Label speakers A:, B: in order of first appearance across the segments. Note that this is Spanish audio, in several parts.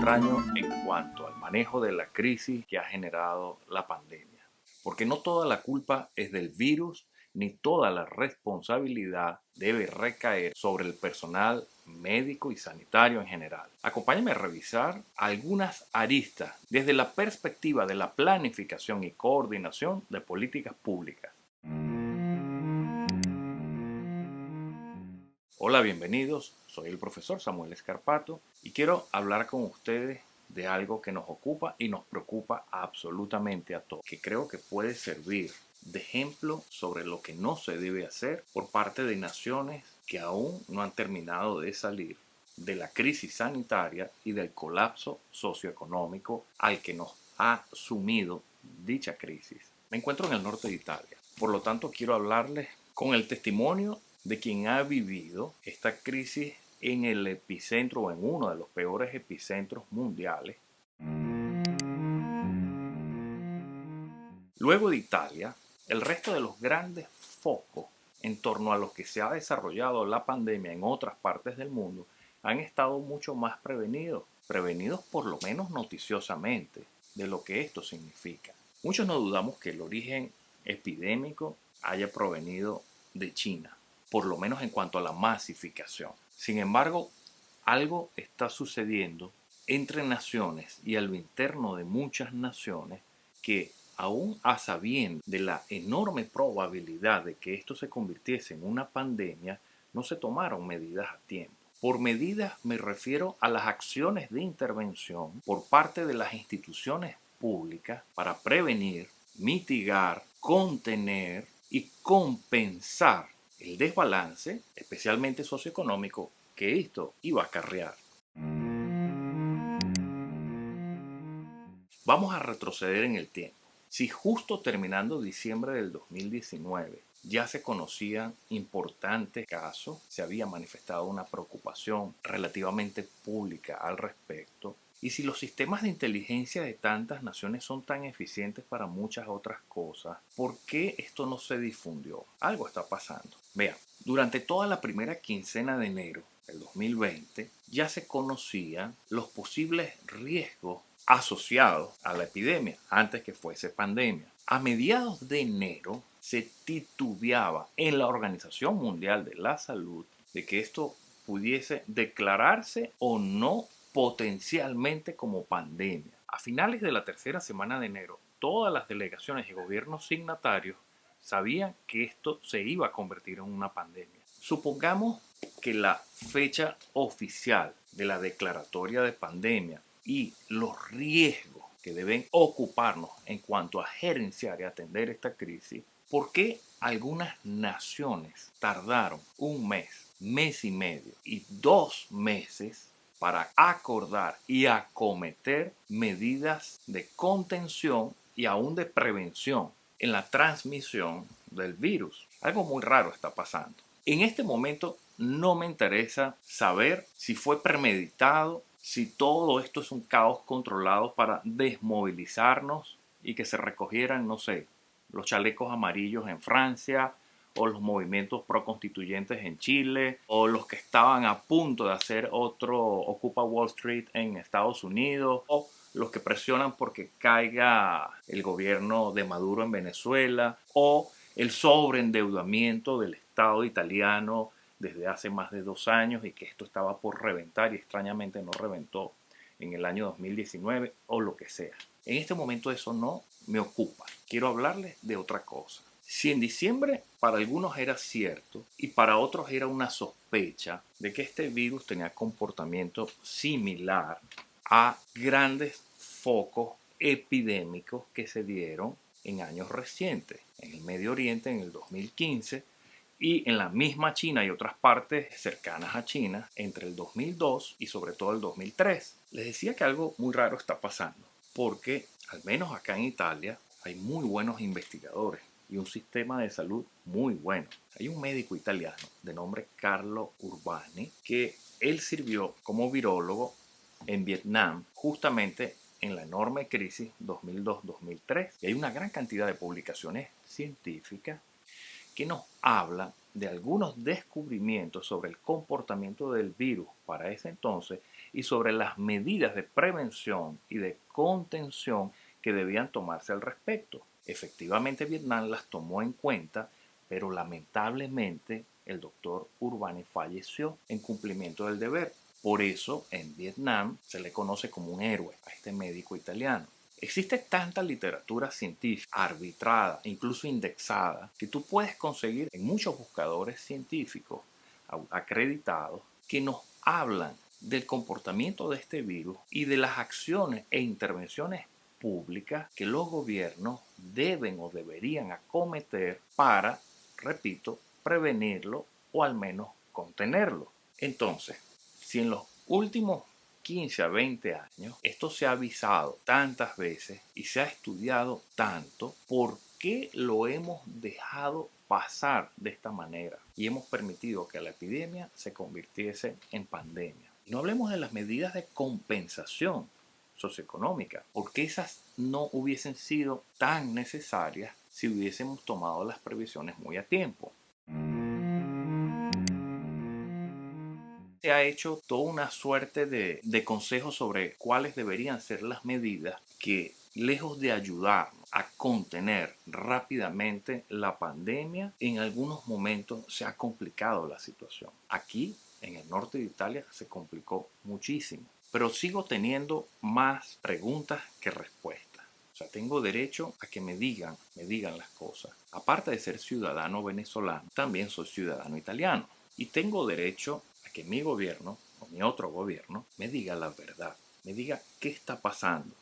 A: extraño en cuanto al manejo de la crisis que ha generado la pandemia, porque no toda la culpa es del virus ni toda la responsabilidad debe recaer sobre el personal médico y sanitario en general. Acompáñame a revisar algunas aristas desde la perspectiva de la planificación y coordinación de políticas públicas. Hola, bienvenidos. Soy el profesor Samuel Escarpato y quiero hablar con ustedes de algo que nos ocupa y nos preocupa absolutamente a todos, que creo que puede servir de ejemplo sobre lo que no se debe hacer por parte de naciones que aún no han terminado de salir de la crisis sanitaria y del colapso socioeconómico al que nos ha sumido dicha crisis. Me encuentro en el norte de Italia, por lo tanto quiero hablarles con el testimonio de quien ha vivido esta crisis en el epicentro o en uno de los peores epicentros mundiales. Luego de Italia, el resto de los grandes focos en torno a los que se ha desarrollado la pandemia en otras partes del mundo han estado mucho más prevenidos por lo menos noticiosamente de lo que esto significa. Muchos no dudamos que el origen epidémico haya provenido de China, por lo menos en cuanto a la masificación. Sin embargo, algo está sucediendo entre naciones y a lo interno de muchas naciones que, aún a sabiendo de la enorme probabilidad de que esto se convirtiese en una pandemia, no se tomaron medidas a tiempo. Por medidas me refiero a las acciones de intervención por parte de las instituciones públicas para prevenir, mitigar, contener y compensar el desbalance, especialmente socioeconómico, que esto iba a acarrear. Vamos a retroceder en el tiempo. Si justo terminando diciembre del 2019 ya se conocían importantes casos, se había manifestado una preocupación relativamente pública al respecto, y si los sistemas de inteligencia de tantas naciones son tan eficientes para muchas otras cosas, ¿por qué esto no se difundió? Algo está pasando. Vean, durante toda la primera quincena de enero del 2020 ya se conocían los posibles riesgos asociados a la epidemia antes que fuese pandemia. A mediados de enero se titubeaba en la Organización Mundial de la Salud de que esto pudiese declararse o no potencialmente como pandemia. A finales de la tercera semana de enero, todas las delegaciones y gobiernos signatarios sabían que esto se iba a convertir en una pandemia. Supongamos que la fecha oficial de la declaratoria de pandemia y los riesgos que deben ocuparnos en cuanto a gerenciar y atender esta crisis, ¿por qué algunas naciones tardaron un mes, mes y medio y 2 meses para acordar y acometer medidas de contención y aún de prevención en la transmisión del virus? Algo muy raro está pasando. En este momento no me interesa saber si fue premeditado, si todo esto es un caos controlado para desmovilizarnos y que se recogieran, no sé, los chalecos amarillos en Francia, o los movimientos proconstituyentes en Chile, o los que estaban a punto de hacer otro Ocupa Wall Street en Estados Unidos, o los que presionan porque caiga el gobierno de Maduro en Venezuela, o el sobreendeudamiento del Estado italiano desde hace más de 2 años y que esto estaba por reventar y extrañamente no reventó en el año 2019 o lo que sea. En este momento eso no me ocupa. Quiero hablarles de otra cosa. Si en diciembre para algunos era cierto y para otros era una sospecha de que este virus tenía comportamiento similar a grandes focos epidémicos que se dieron en años recientes, en el Medio Oriente en el 2015 y en la misma China y otras partes cercanas a China entre el 2002 y sobre todo el 2003. Les decía que algo muy raro está pasando, porque al menos acá en Italia hay muy buenos investigadores y un sistema de salud muy bueno. Hay un médico italiano de nombre Carlo Urbani que él sirvió como virólogo en Vietnam justamente en la enorme crisis 2002-2003 y hay una gran cantidad de publicaciones científicas que nos habla de algunos descubrimientos sobre el comportamiento del virus para ese entonces y sobre las medidas de prevención y de contención que debían tomarse al respecto. Efectivamente, Vietnam las tomó en cuenta, pero lamentablemente el doctor Urbani falleció en cumplimiento del deber. Por eso en Vietnam se le conoce como un héroe a este médico italiano. Existe tanta literatura científica arbitrada, incluso indexada, que tú puedes conseguir en muchos buscadores científicos acreditados que nos hablan del comportamiento de este virus y de las acciones e intervenciones públicas que los gobiernos deben o deberían acometer para, repito, prevenirlo o al menos contenerlo. Entonces, si en los últimos 15 a 20 años esto se ha avisado tantas veces y se ha estudiado tanto, ¿por qué lo hemos dejado pasar de esta manera y hemos permitido que la epidemia se convirtiese en pandemia? No hablemos de las medidas de compensación socioeconómica, porque esas no hubiesen sido tan necesarias si hubiésemos tomado las previsiones muy a tiempo. Se ha hecho toda una suerte de consejos sobre cuáles deberían ser las medidas que, lejos de ayudarnos a contener rápidamente la pandemia, en algunos momentos se ha complicado la situación. Aquí, en el norte de Italia, se complicó muchísimo. Pero sigo teniendo más preguntas que respuestas. O sea, tengo derecho a que me digan las cosas. Aparte de ser ciudadano venezolano, también soy ciudadano italiano. Y tengo derecho a que mi gobierno o mi otro gobierno me diga la verdad, me diga qué está pasando.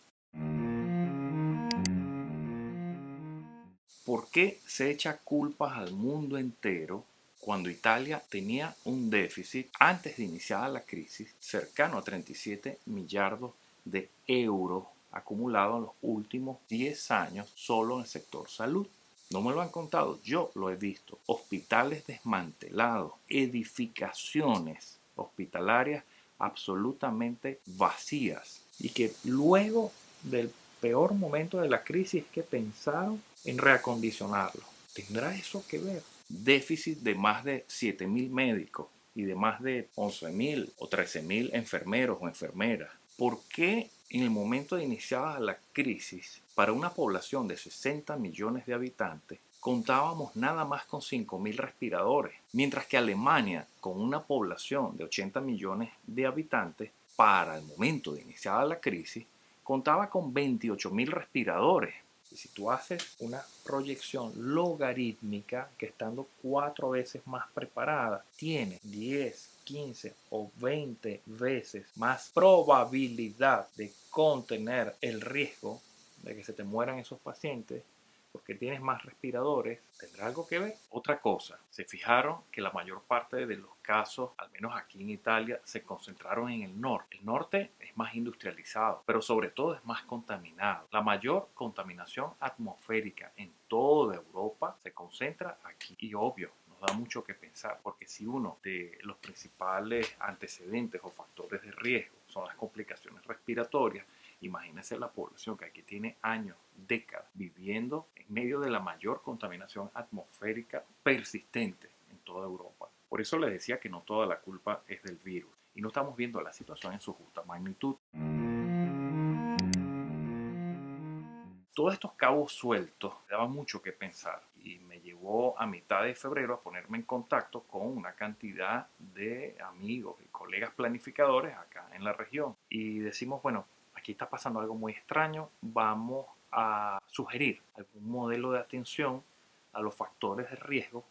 A: ¿Por qué se echa culpas al mundo entero cuando Italia tenía un déficit antes de iniciar la crisis cercano a 37 millardos de euros acumulado en los últimos 10 años solo en el sector salud? No me lo han contado, yo lo he visto. Hospitales desmantelados, edificaciones hospitalarias absolutamente vacías y que luego del peor momento de la crisis que pensaron en reacondicionarlo. ¿Tendrá eso que ver? Déficit de más de 7.000 médicos y de más de 11.000 o 13.000 enfermeros o enfermeras. ¿Por qué en el momento de iniciar la crisis, para una población de 60 millones de habitantes, contábamos nada más con 5.000 respiradores, mientras que Alemania, con una población de 80 millones de habitantes, para el momento de iniciar la crisis, contaba con 28.000 respiradores? Y si tú haces una proyección logarítmica, que estando 4 veces más preparada, tiene 10, 15 o 20 veces más probabilidad de contener el riesgo de que se te mueran esos pacientes porque tienes más respiradores, ¿tendrá algo que ver? Otra cosa, se fijaron que la mayor parte de los casos, al menos aquí en Italia, se concentraron en el norte. El norte es más industrializado, pero sobre todo es más contaminado. La mayor contaminación atmosférica en toda Europa se concentra aquí. Y obvio, nos da mucho que pensar, porque si uno de los principales antecedentes o factores de riesgo son las complicaciones respiratorias, imagínense la población que aquí tiene años, décadas, viviendo en medio de la mayor contaminación atmosférica persistente en toda Europa. Por eso les decía que no toda la culpa es del virus y no estamos viendo la situación en su justa magnitud. Todos estos cabos sueltos daban mucho que pensar y me llevó a mitad de febrero a ponerme en contacto con una cantidad de amigos y colegas planificadores acá en la región y decimos, bueno, aquí está pasando algo muy extraño, vamos a sugerir algún modelo de atención a los factores de riesgo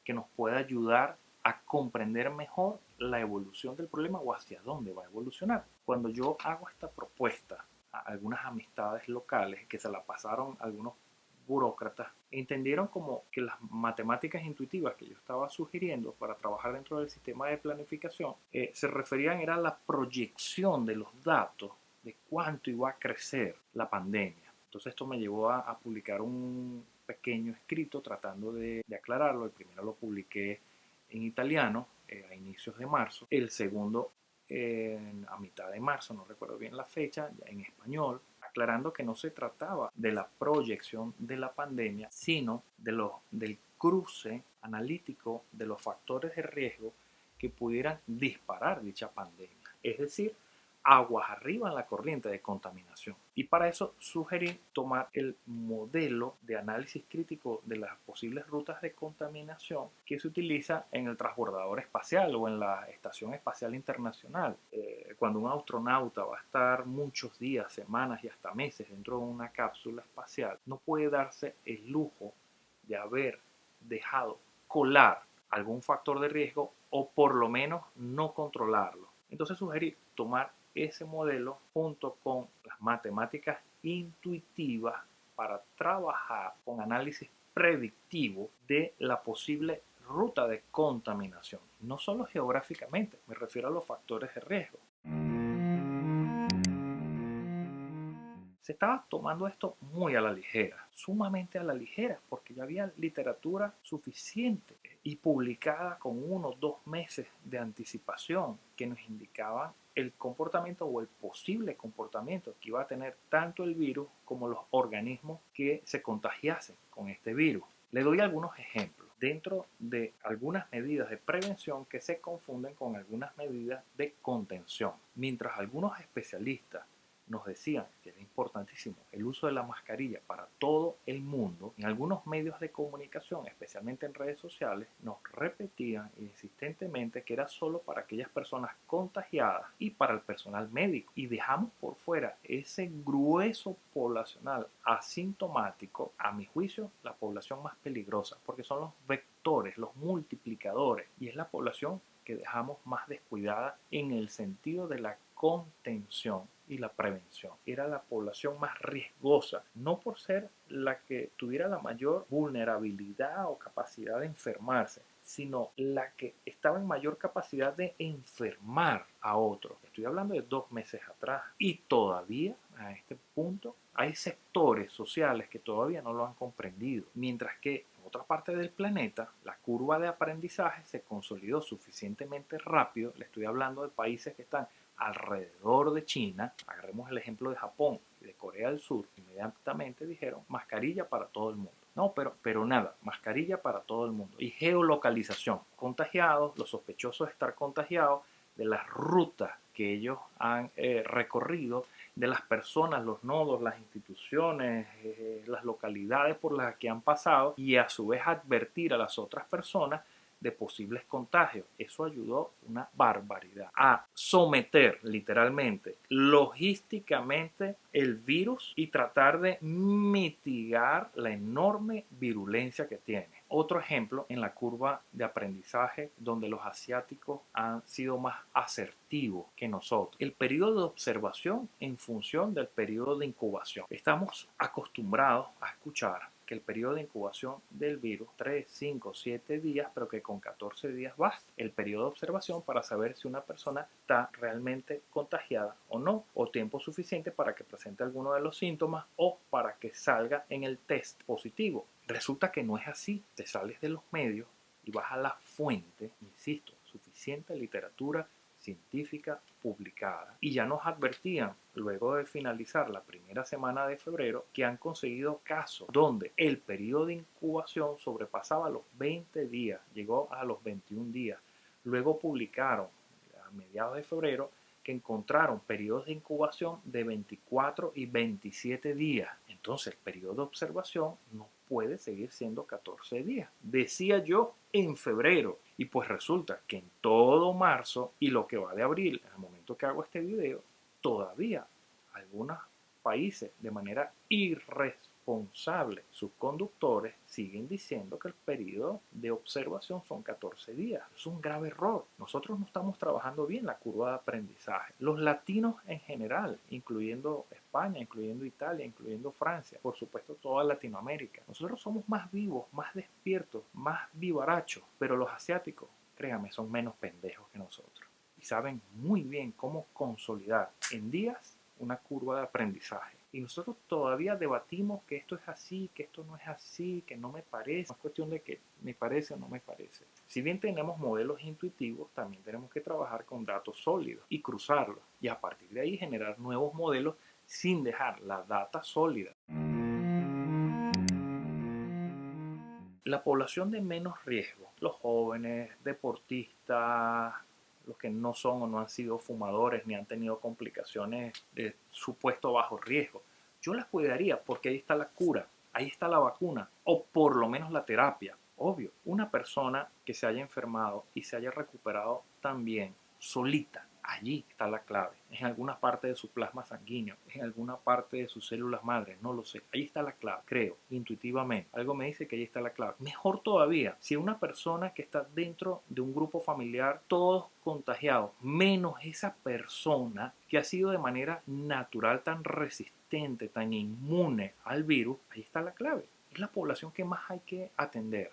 A: que nos pueda ayudar a comprender mejor la evolución del problema o hacia dónde va a evolucionar. Cuando yo hago esta propuesta a algunas amistades locales que se la pasaron algunos burócratas, entendieron como que las matemáticas intuitivas que yo estaba sugiriendo para trabajar dentro del sistema de planificación se referían era a la proyección de los datos de cuánto iba a crecer la pandemia. Entonces esto me llevó a publicar un pequeño escrito tratando de aclararlo. El primero lo publiqué en italiano a inicios de marzo, el segundo a mitad de marzo, no recuerdo bien la fecha, en español, aclarando que no se trataba de la proyección de la pandemia, sino del cruce analítico de los factores de riesgo que pudieran disparar dicha pandemia. Es decir, aguas arriba en la corriente de contaminación. Y para eso sugerí tomar el modelo de análisis crítico de las posibles rutas de contaminación que se utiliza en el transbordador espacial o en la Estación Espacial Internacional. Cuando un astronauta va a estar muchos días, semanas y hasta meses dentro de una cápsula espacial, no puede darse el lujo de haber dejado colar algún factor de riesgo o por lo menos no controlarlo. Entonces sugerí tomar ese modelo junto con las matemáticas intuitivas para trabajar con análisis predictivo de la posible ruta de contaminación. No solo geográficamente, me refiero a los factores de riesgo. Se estaba tomando esto muy a la ligera, sumamente a la ligera, porque ya había literatura suficiente y publicada con 1 o 2 meses de anticipación que nos indicaban el comportamiento o el posible comportamiento que iba a tener tanto el virus como los organismos que se contagiasen con este virus. Le doy algunos ejemplos dentro de algunas medidas de prevención que se confunden con algunas medidas de contención. Mientras algunos especialistas nos decían que era importantísimo el uso de la mascarilla para todo el mundo, en algunos medios de comunicación, especialmente en redes sociales, nos repetían insistentemente que era solo para aquellas personas contagiadas y para el personal médico. Y dejamos por fuera ese grueso poblacional asintomático, a mi juicio, la población más peligrosa, porque son los vectores, los multiplicadores, y es la población que dejamos más descuidada en el sentido de la contención y la prevención. Era la población más riesgosa, no por ser la que tuviera la mayor vulnerabilidad o capacidad de enfermarse, sino la que estaba en mayor capacidad de enfermar a otros. Estoy hablando de 2 meses atrás. Y todavía, a este punto, hay sectores sociales que todavía no lo han comprendido, mientras que en otra parte del planeta la curva de aprendizaje se consolidó suficientemente rápido. Le estoy hablando de países que están alrededor de China. Agarremos el ejemplo de Japón y de Corea del Sur. Inmediatamente dijeron mascarilla para todo el mundo. No, pero nada, mascarilla para todo el mundo. Y geolocalización. Contagiados, los sospechosos de estar contagiados, de las rutas que ellos han recorrido, de las personas, los nodos, las instituciones, las localidades por las que han pasado, y a su vez advertir a las otras personas de posibles contagios. Eso ayudó una barbaridad a someter literalmente, logísticamente el virus y tratar de mitigar la enorme virulencia que tiene. Otro ejemplo en la curva de aprendizaje donde los asiáticos han sido más asertivos que nosotros. El periodo de observación en función del periodo de incubación. Estamos acostumbrados a escuchar que el periodo de incubación del virus 3, 5, 7 días, pero que con 14 días basta. El periodo de observación para saber si una persona está realmente contagiada o no, o tiempo suficiente para que presente alguno de los síntomas o para que salga en el test positivo. Resulta que no es así. Te sales de los medios y vas a la fuente, insisto, suficiente literatura científica publicada. Y ya nos advertían, luego de finalizar la primera semana de febrero, que han conseguido casos donde el periodo de incubación sobrepasaba los 20 días, llegó a los 21 días. Luego publicaron a mediados de febrero que encontraron periodos de incubación de 24 y 27 días. Entonces el periodo de observación no puede seguir siendo 14 días. Decía yo en febrero. Y pues resulta que en todo marzo y lo que va de abril, en el momento que hago este video, todavía algunos países de manera irresponsable, sus conductores siguen diciendo que el periodo de observación son 14 días. Es un grave error. Nosotros no estamos trabajando bien la curva de aprendizaje. Los latinos en general, incluyendo España, incluyendo Italia, incluyendo Francia, por supuesto toda Latinoamérica. Nosotros somos más vivos, más despiertos, más vivarachos, pero los asiáticos, créanme, son menos pendejos que nosotros y saben muy bien cómo consolidar en días una curva de aprendizaje. Y nosotros todavía debatimos que esto es así, que esto no es así, que no me parece. Es cuestión de que me parece o no me parece. Si bien tenemos modelos intuitivos, también tenemos que trabajar con datos sólidos y cruzarlos. Y a partir de ahí generar nuevos modelos sin dejar la data sólida. La población de menos riesgo, los jóvenes, deportistas, los que no son o no han sido fumadores ni han tenido complicaciones de supuesto bajo riesgo. Yo las cuidaría porque ahí está la cura, ahí está la vacuna o por lo menos la terapia. Obvio, una persona que se haya enfermado y se haya recuperado también solita, allí está la clave. Es en alguna parte de su plasma sanguíneo, es en alguna parte de sus células madres, no lo sé. Ahí está la clave, creo, intuitivamente. Algo me dice que ahí está la clave. Mejor todavía, si una persona que está dentro de un grupo familiar, todos contagiados, menos esa persona que ha sido de manera natural tan resistente, tan inmune al virus, ahí está la clave. Es la población que más hay que atender.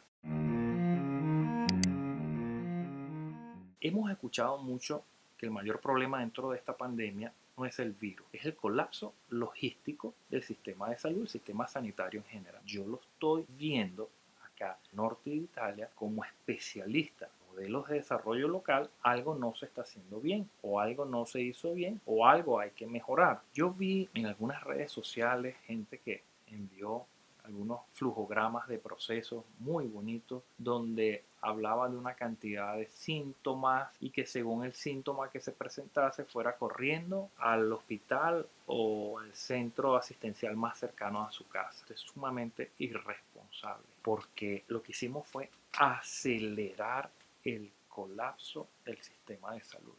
A: Hemos escuchado mucho que el mayor problema dentro de esta pandemia no es el virus, es el colapso logístico del sistema de salud, el sistema sanitario en general. Yo lo estoy viendo acá en norte de Italia como especialista en modelos de desarrollo local. Algo no se está haciendo bien, o algo no se hizo bien, o algo hay que mejorar. Yo vi en algunas redes sociales gente que envió algunos flujogramas de procesos muy bonitos donde hablaba de una cantidad de síntomas y que según el síntoma que se presentase fuera corriendo al hospital o al centro asistencial más cercano a su casa. Esto es sumamente irresponsable porque lo que hicimos fue acelerar el colapso del sistema de salud.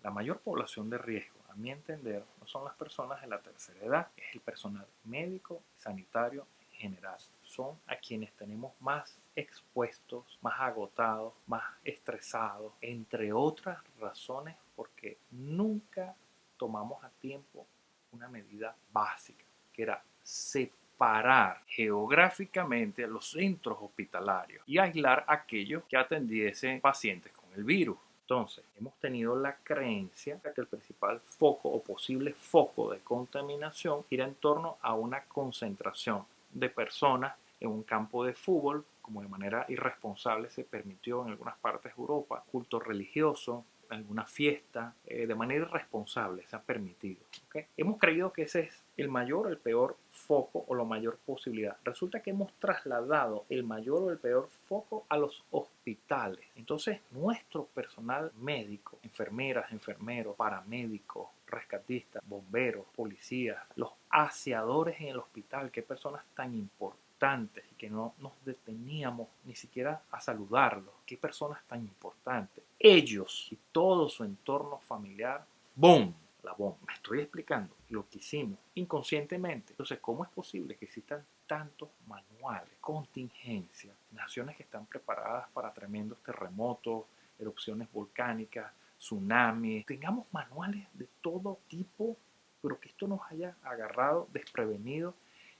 A: La mayor población de riesgo, a mi entender, no son las personas de la tercera edad, es el personal médico, sanitario en general. Son a quienes tenemos más expuestos, más agotados, más estresados, entre otras razones, porque nunca tomamos a tiempo una medida básica, que era separar geográficamente los centros hospitalarios y aislar a aquellos que atendiesen pacientes con el virus. Entonces, hemos tenido la creencia de que el principal foco o posible foco de contaminación gira en torno a una concentración de personas en un campo de fútbol, como de manera irresponsable se permitió en algunas partes de Europa, culto religioso, alguna fiesta, de manera irresponsable se ha permitido. ¿Okay? Hemos creído que ese es el mayor o el peor foco o la mayor posibilidad. Resulta que hemos trasladado el mayor o el peor foco a los hospitales. Entonces, nuestro personal médico, enfermeras, enfermeros, paramédicos, rescatistas, bomberos, policías, los aseadores en el hospital, qué personas tan importantes y que no nos deteníamos ni siquiera a saludarlos. Qué personas tan importantes. Ellos y todo su entorno familiar, ¡boom! La bomba. Me estoy explicando lo que hicimos inconscientemente. Entonces, ¿cómo es posible que existan tantos manuales, contingencias, naciones que están preparadas para tremendos terremotos, erupciones volcánicas, tsunamis? Tengamos manuales de todo tipo, pero que esto nos haya agarrado desprevenidos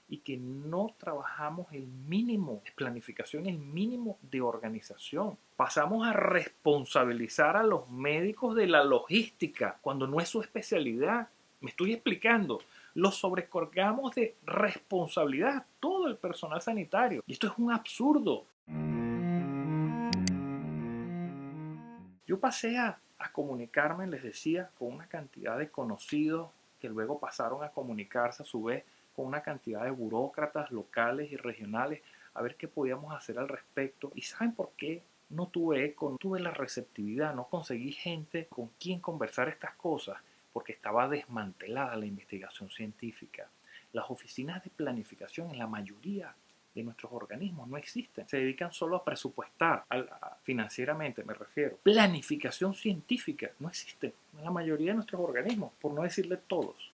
A: y que no trabajamos el mínimo de planificación, el mínimo de organización. Pasamos a responsabilizar a los médicos de la logística cuando no es su especialidad. Me estoy explicando. Los sobrecargamos de responsabilidad todo el personal sanitario. Y esto es un absurdo. Yo pasé a comunicarme, les decía, con una cantidad de conocidos que luego pasaron a comunicarse a su vez con una cantidad de burócratas locales y regionales a ver qué podíamos hacer al respecto. ¿Y saben por qué no tuve eco, no tuve la receptividad, no conseguí gente con quien conversar estas cosas? Porque estaba desmantelada la investigación científica. Las oficinas de planificación en la mayoría de nuestros organismos no existen. Se dedican solo a presupuestar, financieramente me refiero. Planificación científica no existe en la mayoría de nuestros organismos, por no decirle todos.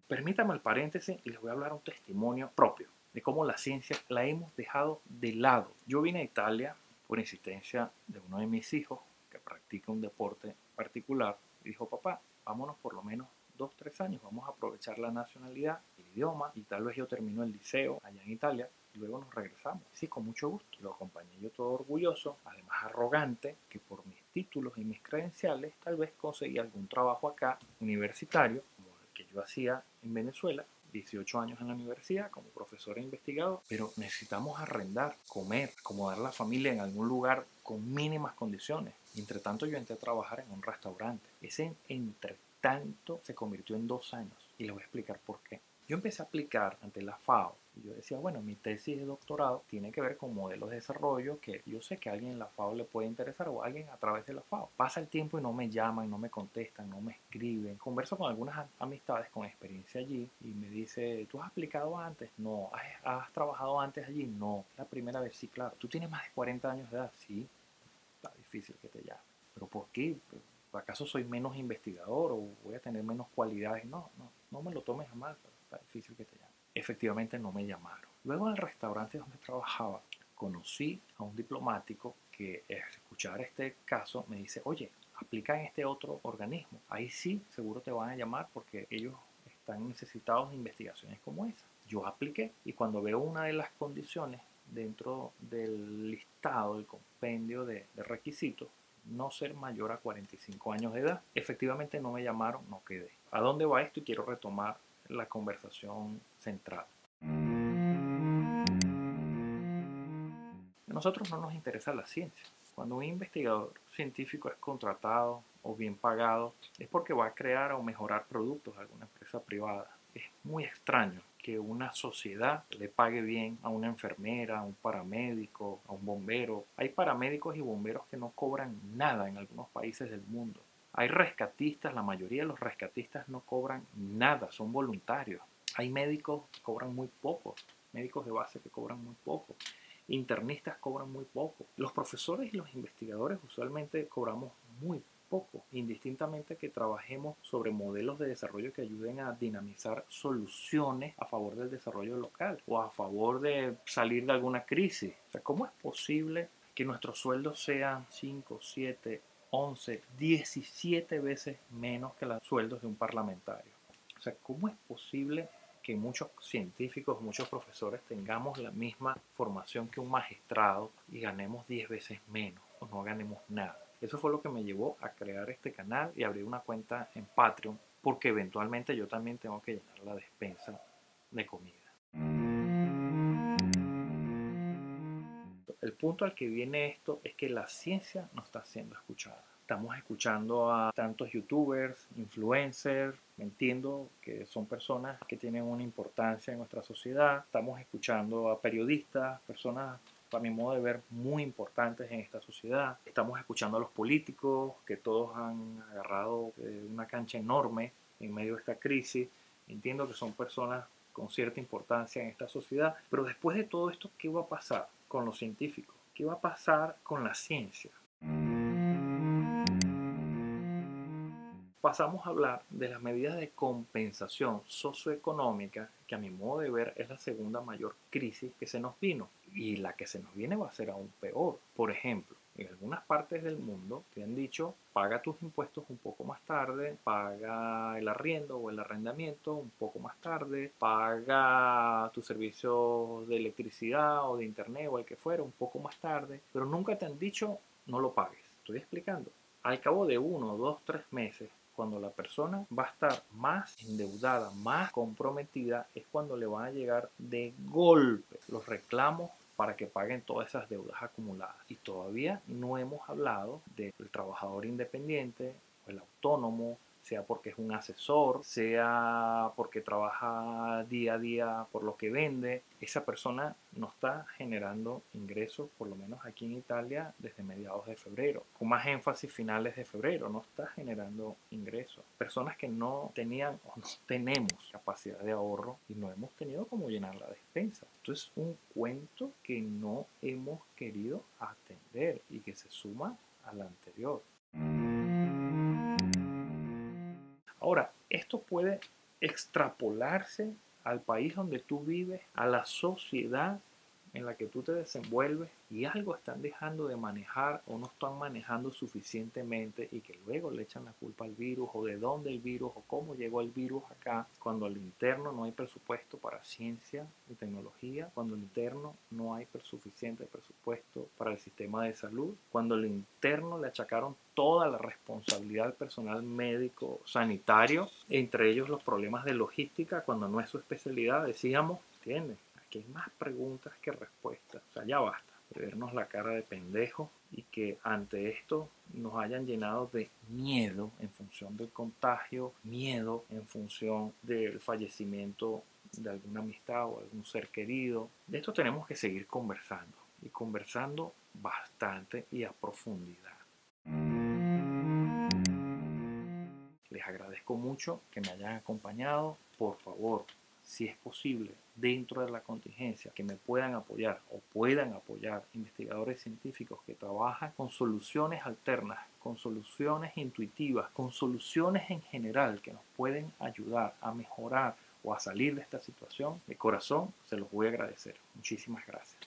A: Permítame el paréntesis y les voy a hablar un testimonio propio de cómo la ciencia la hemos dejado de lado. Yo vine a Italia por insistencia de uno de mis hijos que practica un deporte particular y dijo, papá, vámonos por lo menos 2, 3 años, vamos a aprovechar la nacionalidad, el idioma y tal vez yo termino el liceo allá en Italia y luego nos regresamos. Sí, con mucho gusto. Lo acompañé yo todo orgulloso, además arrogante, que por mis títulos y mis credenciales tal vez conseguí algún trabajo acá universitario, como el que yo hacía en Venezuela, 18 años en la universidad como profesor e investigador, pero necesitamos arrendar, comer, acomodar la familia en algún lugar con mínimas condiciones. Y entre tanto yo entré a trabajar en un restaurante. Ese entre tanto se convirtió en 2 años y les voy a explicar por qué. Yo empecé a aplicar ante la FAO. Y yo decía, bueno, mi tesis de doctorado tiene que ver con modelos de desarrollo que yo sé que a alguien en la FAO le puede interesar o a alguien a través de la FAO. Pasa el tiempo y no me llaman, no me contestan, no me escriben. Converso con algunas amistades con experiencia allí y me dice, ¿tú has aplicado antes? No. ¿Has trabajado antes allí? No. La primera vez, sí, claro. ¿Tú tienes más de 40 años de edad? Sí. Está difícil que te llamen. ¿Pero por qué? ¿Acaso soy menos investigador o voy a tener menos cualidades? No, no, no me lo tomes a mal, pero está difícil que te llamen. Efectivamente no me llamaron. Luego en el restaurante donde trabajaba, conocí a un diplomático que al escuchar este caso me dice, oye, aplica en este otro organismo. Ahí sí, seguro te van a llamar porque ellos están necesitados de investigaciones como esa. Yo apliqué y cuando veo una de las condiciones dentro del listado, del compendio de requisitos, no ser mayor a 45 años de edad. Efectivamente no me llamaron, no quedé. ¿A dónde va esto? Y quiero retomar la conversación central. A nosotros no nos interesa la ciencia. Cuando un investigador científico es contratado o bien pagado, es porque va a crear o mejorar productos de alguna empresa privada. Es muy extraño que una sociedad le pague bien a una enfermera, a un paramédico, a un bombero. Hay paramédicos y bomberos que no cobran nada en algunos países del mundo. Hay rescatistas, la mayoría de los rescatistas no cobran nada, son voluntarios. Hay médicos que cobran muy poco, médicos de base que cobran muy poco. Internistas cobran muy poco. Los profesores y los investigadores usualmente cobramos muy poco, indistintamente que trabajemos sobre modelos de desarrollo que ayuden a dinamizar soluciones a favor del desarrollo local o a favor de salir de alguna crisis. O sea, ¿cómo es posible que nuestros sueldos sean 5, 7, 11, 17 veces menos que los sueldos de un parlamentario? O sea, ¿cómo es posible que muchos científicos, muchos profesores tengamos la misma formación que un magistrado y ganemos 10 veces menos o no ganemos nada? Eso fue lo que me llevó a crear este canal y abrir una cuenta en Patreon, porque eventualmente yo también tengo que llenar la despensa de comida. El punto al que viene esto es que la ciencia no está siendo escuchada. Estamos escuchando a tantos youtubers, influencers, entiendo que son personas que tienen una importancia en nuestra sociedad. Estamos escuchando a periodistas, personas, a mi modo de ver, muy importantes en esta sociedad. Estamos escuchando a los políticos, que todos han agarrado una cancha enorme en medio de esta crisis. Entiendo que son personas con cierta importancia en esta sociedad, pero después de todo esto, ¿qué va a pasar con los científicos? ¿Qué va a pasar con la ciencia? Pasamos a hablar de las medidas de compensación socioeconómica, que a mi modo de ver es la segunda mayor crisis que se nos vino. Y la que se nos viene va a ser aún peor. Por ejemplo, en algunas partes del mundo te han dicho, paga tus impuestos un poco más tarde, paga el arriendo o el arrendamiento un poco más tarde, paga tu servicio de electricidad o de internet o el que fuera un poco más tarde, pero nunca te han dicho no lo pagues. Estoy explicando. Al cabo de 1, 2, 3 meses, cuando la persona va a estar más endeudada, más comprometida, es cuando le van a llegar de golpe los reclamos para que paguen todas esas deudas acumuladas. Y todavía no hemos hablado del trabajador independiente o el autónomo, sea porque es un asesor, sea porque trabaja día a día por lo que vende. Esa persona no está generando ingresos, por lo menos aquí en Italia, desde mediados de febrero. Con más énfasis finales de febrero, no está generando ingresos. Personas que no tenían o no tenemos capacidad de ahorro y no hemos tenido cómo llenar la despensa. Esto es un cuento que no hemos querido atender y que se suma al anterior. Ahora, esto puede extrapolarse al país donde tú vives, a la sociedad en la que tú te desenvuelves y algo están dejando de manejar o no están manejando suficientemente y que luego le echan la culpa al virus o de dónde el virus o cómo llegó el virus acá, cuando al interno no hay presupuesto para ciencia y tecnología, cuando al interno no hay suficiente presupuesto para el sistema de salud, cuando al interno le achacaron toda la responsabilidad al personal médico sanitario, entre ellos los problemas de logística cuando no es su especialidad, decíamos, ¿entiendes? Que hay más preguntas que respuestas. O sea, ya basta de vernos la cara de pendejos y que ante esto nos hayan llenado de miedo en función del contagio, miedo en función del fallecimiento de alguna amistad o algún ser querido. De esto tenemos que seguir conversando y conversando bastante y a profundidad. Les agradezco mucho que me hayan acompañado. Por favor, si es posible, dentro de la contingencia, que me puedan apoyar o puedan apoyar investigadores científicos que trabajan con soluciones alternas, con soluciones intuitivas, con soluciones en general que nos pueden ayudar a mejorar o a salir de esta situación, de corazón se los voy a agradecer. Muchísimas gracias.